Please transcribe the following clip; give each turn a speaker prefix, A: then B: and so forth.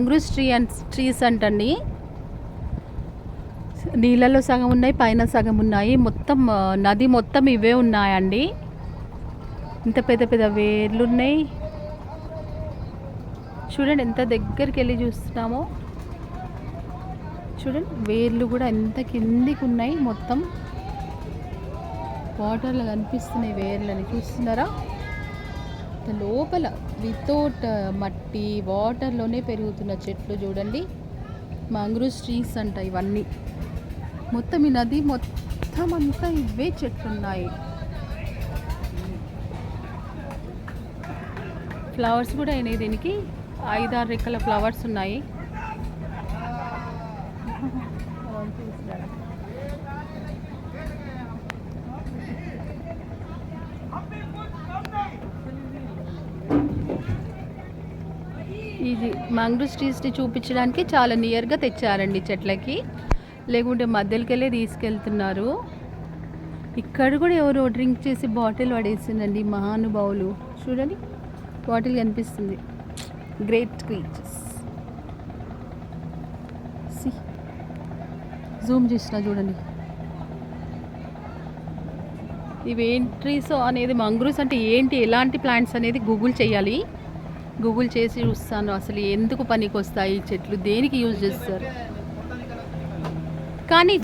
A: మంగ్రూస్ trees అంటండి. నీళ్ళలో సగం ఉన్నాయి, పైన సగం ఉన్నాయి. మొత్తం నది మొత్తం ఇవే ఉన్నాయండి. ఇంత పెద్ద పెద్ద వేర్లు ఉన్నాయి. చూడండి ఎంత దగ్గరికి వెళ్ళి చూస్తున్నామో. చూడండి వేర్లు కూడా ఎంత కిందికి ఉన్నాయి. మొత్తం వాటర్లో కనిపిస్తున్నాయి వేర్లని, చూస్తున్నారా? లోపల వితౌట్ మట్టి వాటర్లోనే పెరుగుతున్న చెట్లు చూడండి. మంగ్రూస్ ట్రీస్ అంట ఇవన్నీ. మొత్తం ఈ నది మొత్తం అంతా ఇవే చెట్లు ఉన్నాయి. ఫ్లవర్స్ కూడా అయినాయి. దీనికి 5-6 రెక్కల ఫ్లవర్స్ ఉన్నాయి. ఇది మంగ్రూస్ ట్రీస్ని చూపించడానికి చాలా నియర్గా తెచ్చారండి చెట్లకి, లేకుంటే మధ్యలోకి వెళ్ళి తీసుకెళ్తున్నారు. ఇక్కడ కూడా ఎవరో డ్రింక్ చేసి బాటిల్ పడేసిందండి మహానుభావులు. చూడండి బాటిల్ కనిపిస్తుంది. Great creatures. జూమ్ చేసిన చూడండి. ఇవేం ట్రీస్ అనేది, మంగ్రూస్ అంటే ఏంటి, ఎలాంటి ప్లాంట్స్ అనేది గూగుల్ చేయాలి. గూగుల్ చేసి చూస్తాను అసలు ఎందుకు పనికి వస్తాయి చెట్లు, దేనికి యూజ్ చేస్తారు. కానీ